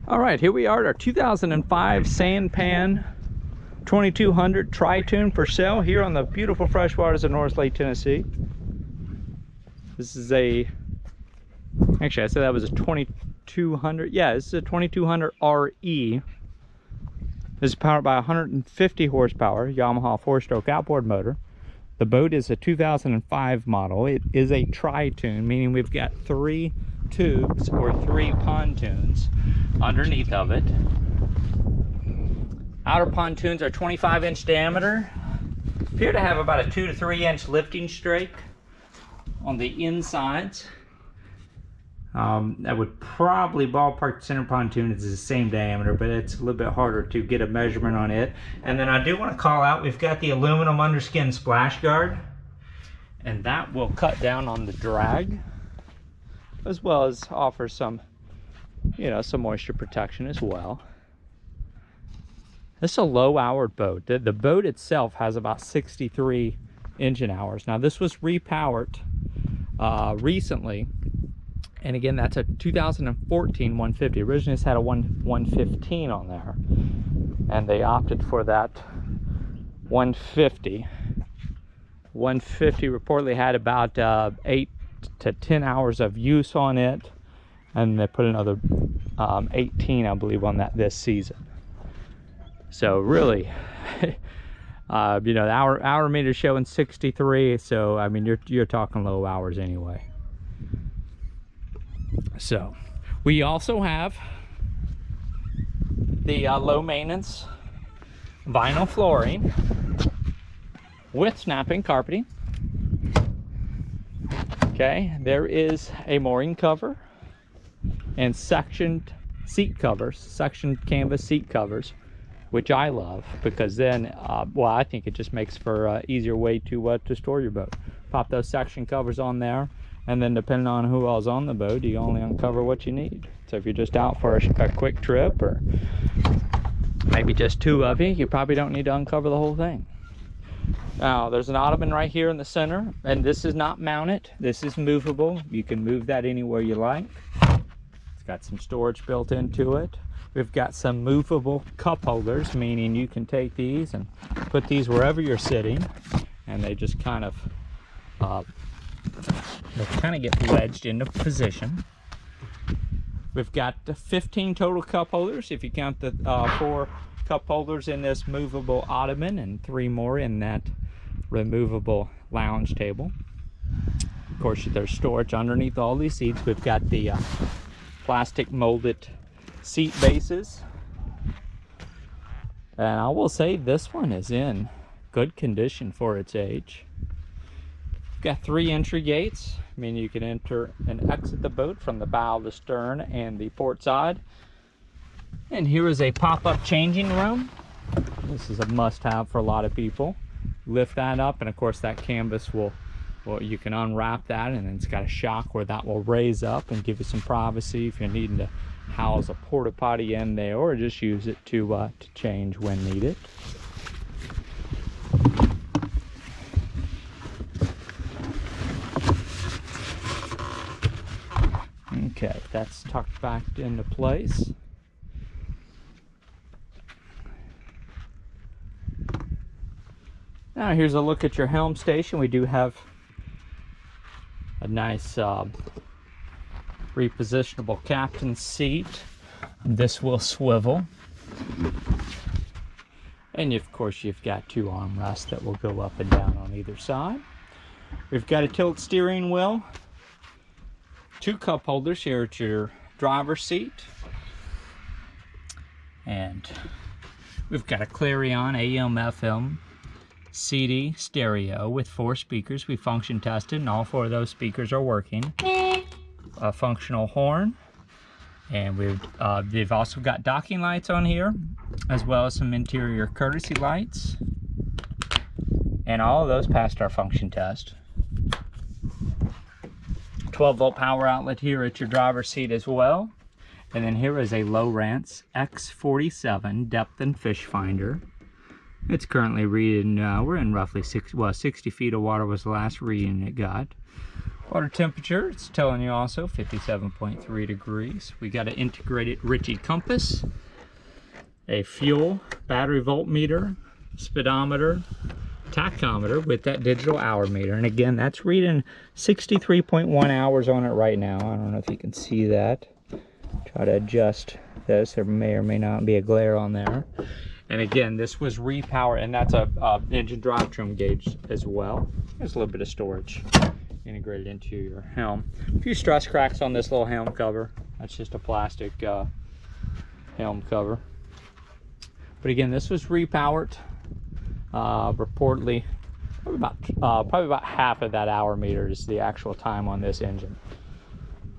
All right, here we are at our 2005 SanPan 2200 Tritoon for sale here on the beautiful freshwaters of Norris Lake, Tennessee. This is actually I said that was a 2200. Yeah, this is a 2200RE. This is powered by 150 horsepower Yamaha 4-stroke outboard motor. The boat is a 2005 model. It is a Tritoon, meaning we've got 3 tubes or 3 pontoons underneath of it. Outer pontoons are 25-inch diameter. Appear to have about a 2 to 3 inch lifting strake on the insides. That would probably ballpark the center pontoon is the same diameter, but it's a little bit harder to get a measurement on it. And then I do want to call out, we've got the aluminum underskin splash guard, and that will cut down on the drag, as well as offer some, some moisture protection as well. This is a low-hour boat. The boat itself has about 63 engine hours. Now, this was repowered recently. And again, that's a 2014 150. Originally, it's had a 115 on there, and they opted for that 150. 150 reportedly had about 8 to 10 hours of use on it, and they put another 18, I believe, on that this season. So really, the hour meter showing 63. So I mean, you're talking low hours anyway. So we also have the low maintenance vinyl flooring with snapping carpeting. Okay, there is a mooring cover and sectioned seat covers, sectioned canvas seat covers, which I love because then, well, I think it just makes for an easier way to store your boat. Pop those section covers on there, and then depending on who all's on the boat, you only uncover what you need. So if you're just out for a quick trip, or maybe just 2 of you, you probably don't need to uncover the whole thing. Now, there's an Ottoman right here in the center, and this is not mounted. This is movable. You can move that anywhere you like. It's got some storage built into it. We've got some movable cup holders, meaning you can take these and put these wherever you're sitting, and they just kind of get wedged into position. We've got 15 total cup holders if you count the 4 cup holders in this movable Ottoman and 3 more in that removable lounge table. Of course, there's storage underneath all these seats. We've got the plastic molded seat bases, and I will say this one is in good condition for its age. We've got 3 entry gates. I mean, you can enter and exit the boat from the bow, the stern, and the port side. And here is a pop-up changing room. This is a must-have for a lot of people. Lift that up, and of course that canvas will, you can unwrap that, and then it's got a shock where that will raise up and give you some privacy if you're needing to house a porta potty in there, or just use it to change when needed. Okay, that's tucked back into place. Now here's a look at your helm station. We do have a nice repositionable captain's seat. This will swivel, and of course you've got 2 armrests that will go up and down on either side. We've got a tilt steering wheel, 2 cup holders here at your driver's seat, and we've got a Clarion AM/FM CD stereo with 4 speakers. We function tested, and all 4 of those speakers are working. A functional horn, and they've also got docking lights on here, as well as some interior courtesy lights, and all of those passed our function test. 12-volt power outlet here at your driver's seat as well. And then here is a Lowrance X47 depth and fish finder. It's currently reading, we're in roughly 60 feet of water was the last reading it got. Water temperature, it's telling you also 57.3 degrees. We got an integrated Ritchie compass, a fuel, battery voltmeter, speedometer, tachometer with that digital hour meter. And again, that's reading 63.1 hours on it right now. I don't know if you can see that. Try to adjust this. There may or may not be a glare on there. And again, this was repowered, and that's a engine drivetrain gauge as well. There's a little bit of storage integrated into your helm. A few stress cracks on this little helm cover. That's just a plastic helm cover. But again, this was repowered. Reportedly, probably about half of that hour meter is the actual time on this engine.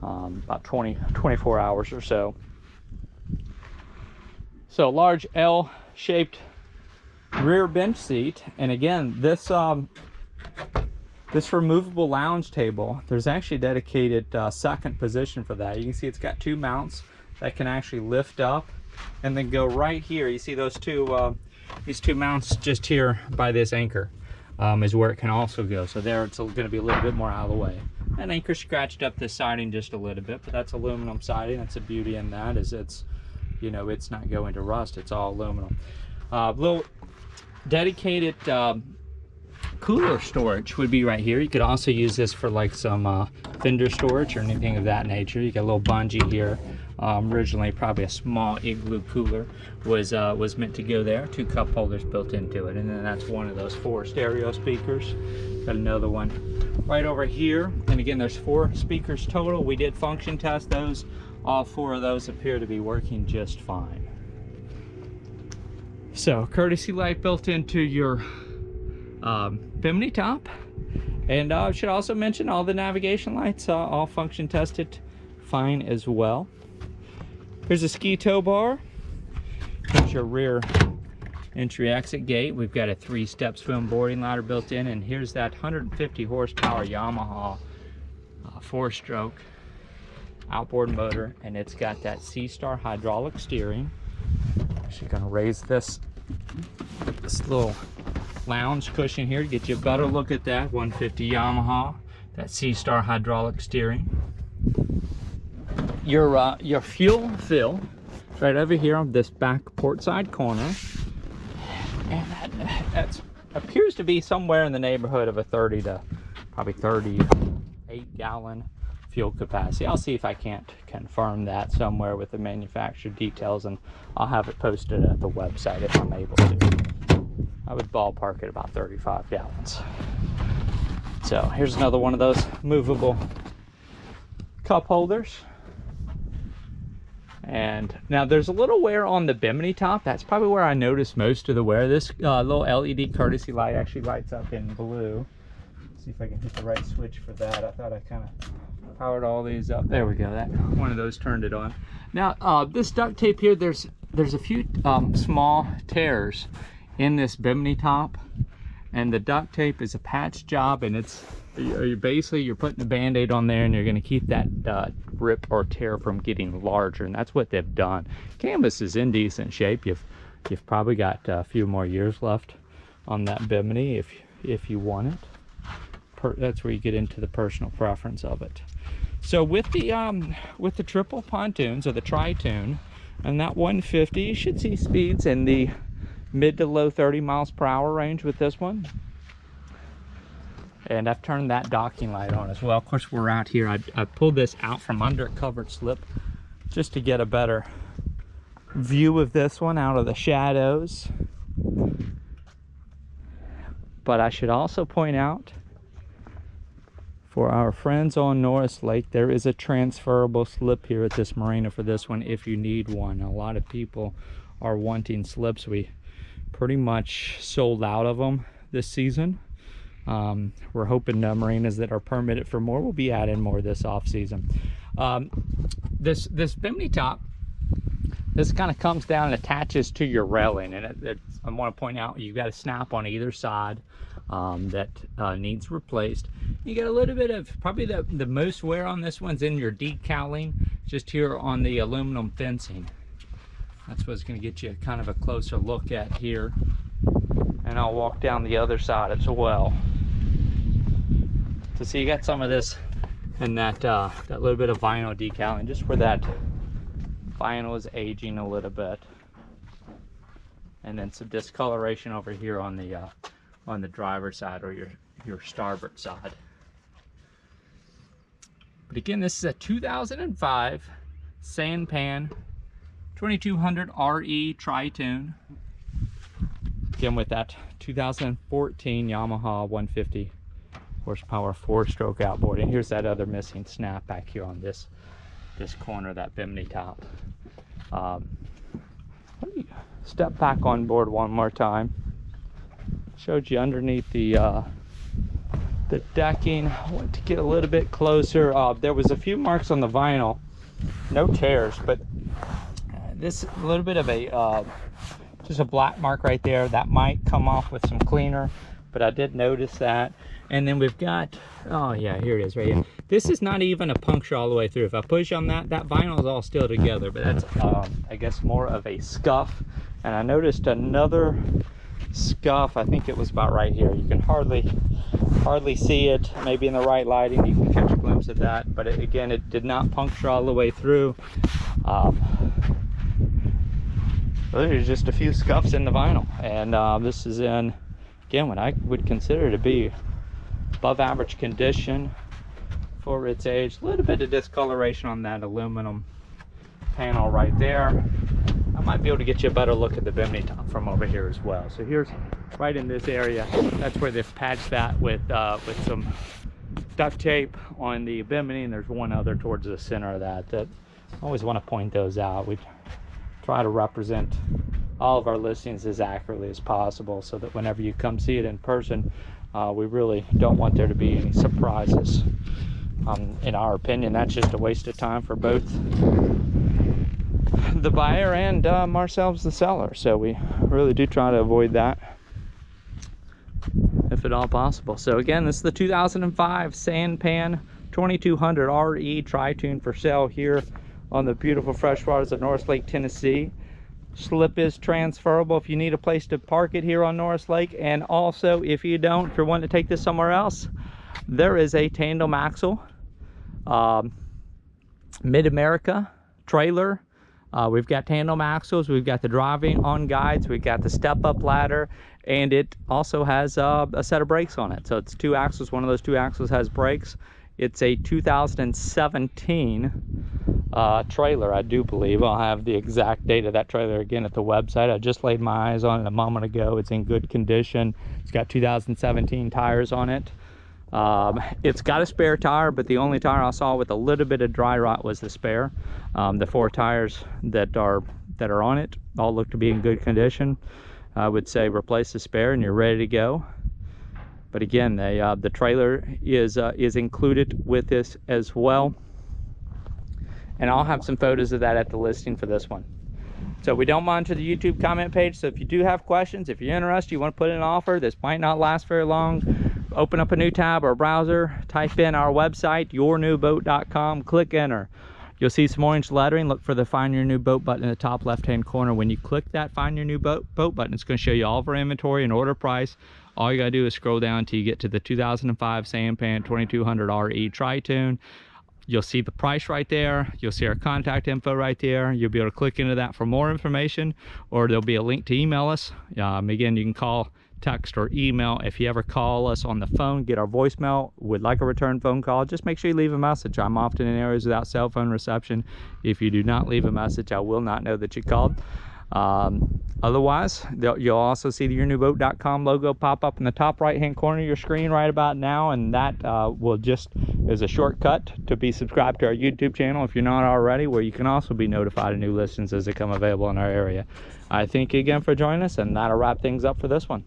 About 24 hours or so. So large L-shaped rear bench seat, and again, this removable lounge table, there's actually a dedicated second position for that. You can see it's got two mounts that can actually lift up and then go right here. You see those two, these two mounts just here by this anchor is where it can also go. So there it's going to be a little bit more out of the way. That anchor scratched up the siding just a little bit, but that's aluminum siding. That's the beauty in that, is it's, you know, it's not going to rust. It's all aluminum. Little dedicated cooler storage would be right here. You could also use this for like some fender storage or anything of that nature. You got a little bungee here. Originally probably a small igloo cooler was meant to go there. Two cup holders built into it, and then that's one of those 4 stereo speakers. Got another one right over here, and again, there's 4 speakers total. We did function test those. All 4 of those appear to be working just fine. So courtesy light built into your Bimini top, and I should also mention all the navigation lights all function tested fine as well. Here's a ski tow bar. Here's your rear entry exit gate. We've got a 3-step swim boarding ladder built in, and here's that 150 horsepower Yamaha 4-stroke outboard motor, and it's got that C-Star hydraulic steering. Actually gonna raise this little lounge cushion here to get you a better look at that 150 Yamaha, that C-Star hydraulic steering. Your fuel fill right over here on this back port side corner, and that appears to be somewhere in the neighborhood of a 30 to probably 38 gallon fuel capacity. I'll see if I can't confirm that somewhere with the manufacturer details, and I'll have it posted at the website if I'm able to. I would ballpark it about 35 gallons. So here's another one of those movable cup holders. And now there's a little wear on the Bimini top. That's probably where I noticed most of the wear. This little LED courtesy light actually lights up in blue. Let's see if I can hit the right switch for that. I thought I kind of powered all these up. There we go. That one of those turned it on. Now this duct tape here, there's a few small tears in this Bimini top, and the duct tape is a patch job, and it's you're putting a band-aid on there, and you're going to keep that rip or tear from getting larger, and that's what they've done. Canvas is in decent shape. You've probably got a few more years left on that Bimini if you want it. That's where you get into the personal preference of it. So with the triple pontoons or the Tritoon and that 150, you should see speeds in the mid to low 30 miles per hour range with this one. And I've turned that docking light on as well. Of course, we're out here. I pulled this out from under a covered slip just to get a better view of this one out of the shadows. But I should also point out, for our friends on Norris Lake, there is a transferable slip here at this marina for this one if you need one. A lot of people are wanting slips. We pretty much sold out of them this season. We're hoping marinas that are permitted for more will be adding more this off season. This Bimini top, this kind of comes down and attaches to your railing, and I want to point out you've got a snap on either side that needs replaced. You got a little bit of, probably the most wear on this one's in your decaling, just here on the aluminum fencing. That's what's going to get you kind of a closer look at here, and I'll walk down the other side as well. So see, you got some of this and that that little bit of vinyl decal, and just where that vinyl is aging a little bit, and then some discoloration over here on the driver's side or your starboard side. But again, this is a 2005 SanPan 2200RE Tritoon. Again, with that 2014 Yamaha 150 horsepower 4-stroke outboard. And here's that other missing snap back here on this corner of that Bimini top. Let me step back on board one more time. Showed you underneath the decking. I want to get a little bit closer. There was a few marks on the vinyl, no tears, but this a little bit of a just a black mark right there that might come off with some cleaner, but I did notice that. And then we've got, oh yeah, here it is right here. This is not even a puncture all the way through. If I push on that vinyl is all still together, but that's I guess more of a scuff. And I noticed another scuff. I think it was about right here. You can hardly see it. Maybe in the right lighting you can catch a glimpse of that, but again, it did not puncture all the way through. There's just a few scuffs in the vinyl, and this is in, again, what I would consider to be above average condition for its age. A little bit of discoloration on that aluminum panel right there. I might be able to get you a better look at the Bimini top from over here as well. So here's right in this area. That's where they've patched that with some duct tape on the Bimini, and there's one other towards the center of that. I always want to point those out. We try to represent all of our listings as accurately as possible, so that whenever you come see it in person, we really don't want there to be any surprises. In our opinion, that's just a waste of time for both the buyer and ourselves, the seller. So we really do try to avoid that if at all possible. So again, this is the 2005 SanPan 2200RE Tritoon for sale here on the beautiful freshwaters of Norris Lake, Tennessee. Slip is transferable if you need a place to park it here on Norris Lake, and also if you don't, if you're wanting to take this somewhere else, there is a tandem axle Mid-America trailer. We've got tandem axles, we've got the driving on guides, we've got the step-up ladder, and it also has a set of brakes on it. So it's 2 axles, one of those 2 axles has brakes. It's a 2017 trailer, I do believe. I'll have the exact date of that trailer again at the website. I just laid my eyes on it a moment ago. It's in good condition. It's got 2017 tires on it. It's got a spare tire, but the only tire I saw with a little bit of dry rot was the spare. The 4 tires that are on it all look to be in good condition. I would say replace the spare and you're ready to go. But again, the trailer is included with this as well, and I'll have some photos of that at the listing for this one. So we don't monitor the YouTube comment page, so if you do have questions, if you're interested, you want to put in an offer, this might not last very long, open up a new tab or a browser, type in our website, yournewboat.com, click enter. You'll see some orange lettering. Look for the Find Your New Boat button in the top left-hand corner. When you click that Find Your New Boat button, it's going to show you all of our inventory and order price. All you got to do is scroll down until you get to the 2005 SanPan 2200RE Tritoon. You'll see the price right there. You'll see our contact info right there. You'll be able to click into that for more information, or there'll be a link to email us. Again, you can call, text, or email. If you ever call us on the phone, get our voicemail, would like a return phone call, just make sure you leave a message. I'm often in areas without cell phone reception. If you do not leave a message, I will not know that you called. Otherwise, you'll also see the yournewboat.com logo pop up in the top right hand corner of your screen right about now, and that will just is a shortcut to be subscribed to our YouTube channel if you're not already, where you can also be notified of new listings as they come available in our area. I thank you again for joining us, and that'll wrap things up for this one.